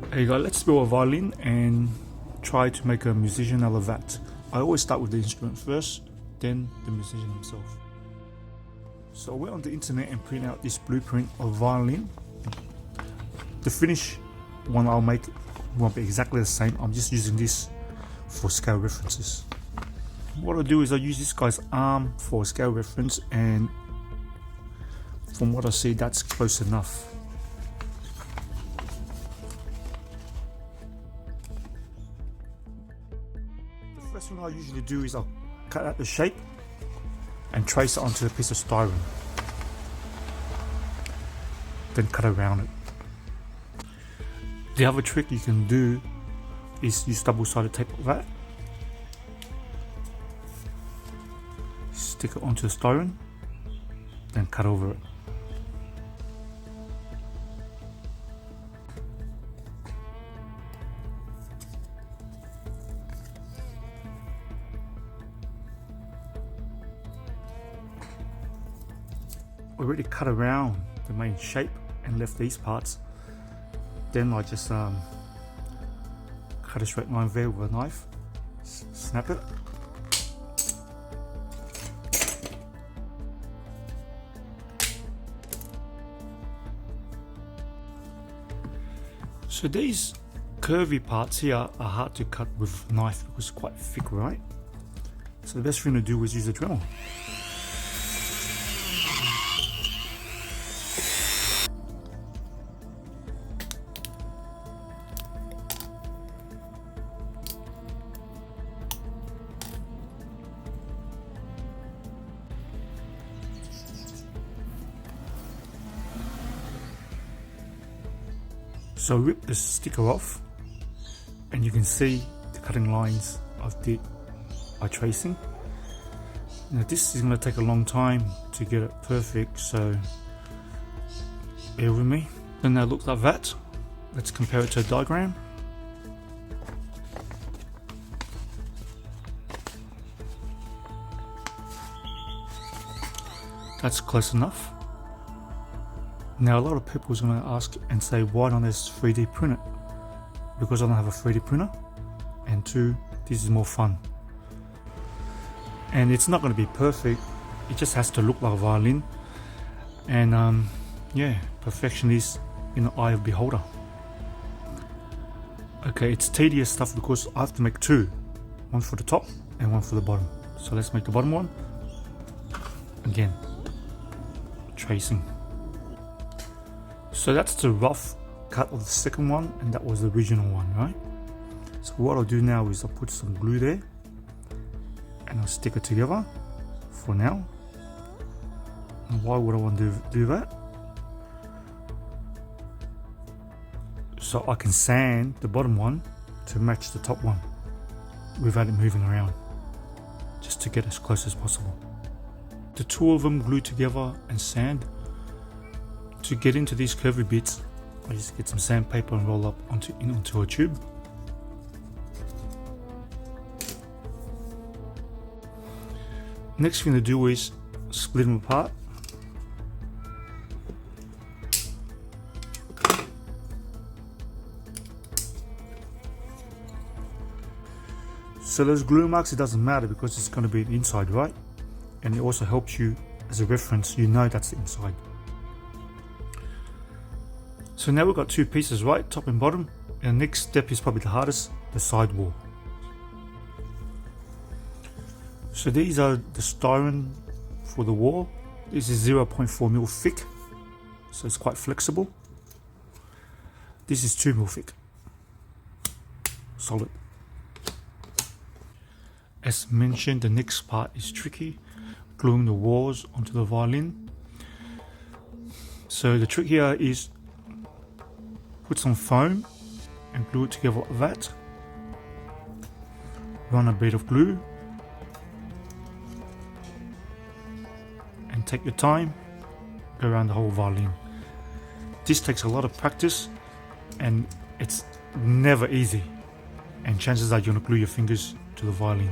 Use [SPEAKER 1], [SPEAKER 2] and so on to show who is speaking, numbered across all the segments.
[SPEAKER 1] There you go, let's build a violin and try to make a musician out of that. I always start with the instrument first, then the musician himself. So I went on the internet and print out this blueprint of violin. The finished one I'll make won't be exactly the same. I'm just using this for scale references. What I'll do is I'll use this guy's arm for scale reference, and from what I see, that's close enough. The first thing I usually do is I'll cut out the shape and trace it onto a piece of styrene, then cut around it. The other trick you can do is use double-sided tape like that. Stick it onto the styrene, then cut over it. Already cut around the main shape and left these parts. Then I just cut a straight line there with a knife, snap it. So these curvy parts here are hard to cut with a knife because it's quite thick, right? So the best thing to do is use a Dremel. So rip the sticker off, and you can see the cutting lines I've did by tracing. Now this is going to take a long time to get it perfect, so bear with me. And now it looks like that. Let's compare it to a diagram. That's close enough. Now a lot of people are going to ask and say, why don't I just 3D print it? Because I don't have a 3D printer, and 2, this is more fun. And it's not going to be perfect, it just has to look like a violin. And yeah, perfection is in the eye of the beholder. Okay, it's tedious stuff because I have to make 2, one for the top and one for the bottom. So let's make the bottom one. Again, tracing. So that's the rough cut of the second one, and that was the original one, right? So what I'll do now is I'll put some glue there and I'll stick it together for now. And why would I want to do that? So I can sand the bottom one to match the top one without it moving around, just to get as close as possible. The 2 of them glue together and sand. To get into these curvy bits, I just get some sandpaper and roll up onto a tube. Next thing to do is split them apart. So those glue marks, it doesn't matter because it's going to be the inside, right? And it also helps you as a reference, you know that's the inside. So now we've got 2 pieces, right, top and bottom, and the next step is probably the hardest, the side wall. So these are the styrene for the wall. This is 0.4 mil thick, so it's quite flexible. This is 2 mil thick, solid. As mentioned, the next part is tricky, gluing the walls onto the violin. So the trick here is put some foam and glue it together like that. Run a bit of glue and take your time, go around the whole violin. This takes a lot of practice and it's never easy, and chances are you're going to glue your fingers to the violin.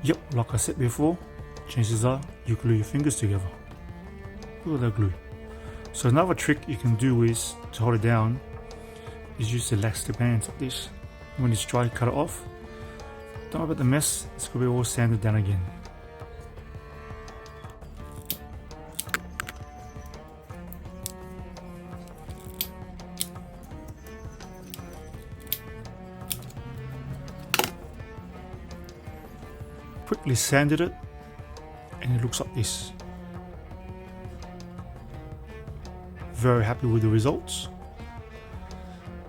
[SPEAKER 1] Yep, like I said before, chances are you glue your fingers together. Look at that glue. So another trick you can do is to hold it down is use the elastic bands like this. When it's dry, cut it off. Don't worry about the mess, it's going to be all sanded down again. Quickly sanded it and it looks like this. Very happy with the results.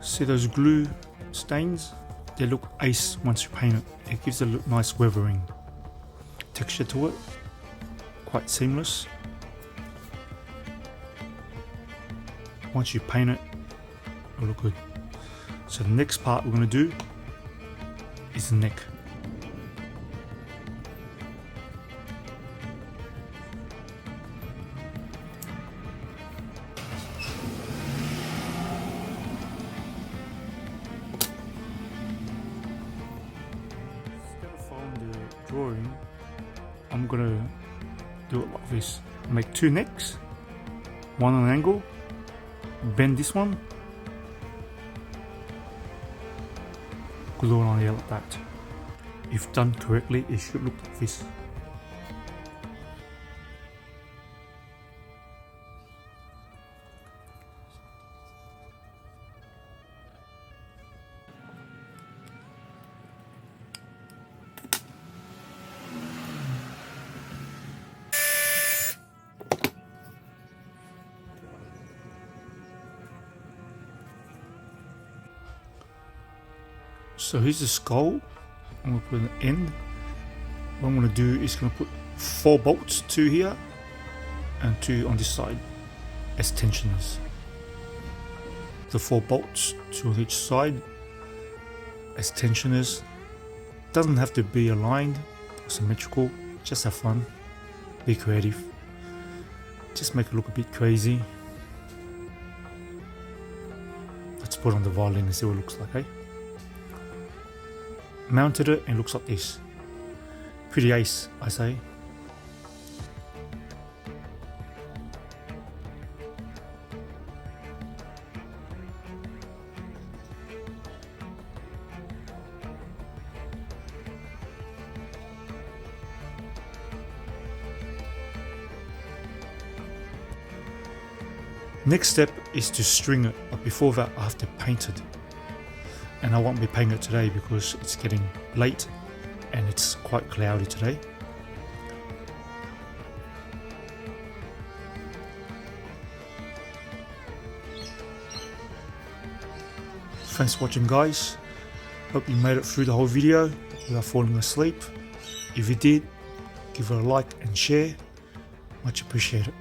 [SPEAKER 1] See those glue stains? They look ace once you paint it. It gives a nice weathering texture to it. Quite seamless. Once you paint it, it'll look good. So the next part we're going to do is the neck. Drawing, I'm gonna do it like this. Make two necks, one on an angle, bend this one, glue it on here like that. If done correctly, it should look like this. So here's the skull. I'm going to put an end. What I'm going to do is going to put 4 bolts, 2 here and 2 on this side as tensioners. The 4 bolts, 2 on each side as tensioners. Doesn't have to be aligned or symmetrical, just have fun, be creative, just make it look a bit crazy. Let's put on the violin and see what it looks like, eh? Mounted it and it looks like this. Pretty ace, I say. Next step is to string it, but before that I have to paint it. And I won't be painting it today because it's getting late and it's quite cloudy today. Thanks for watching, guys. Hope you made it through the whole video without falling asleep. If you did, give it a like and share. Much appreciated.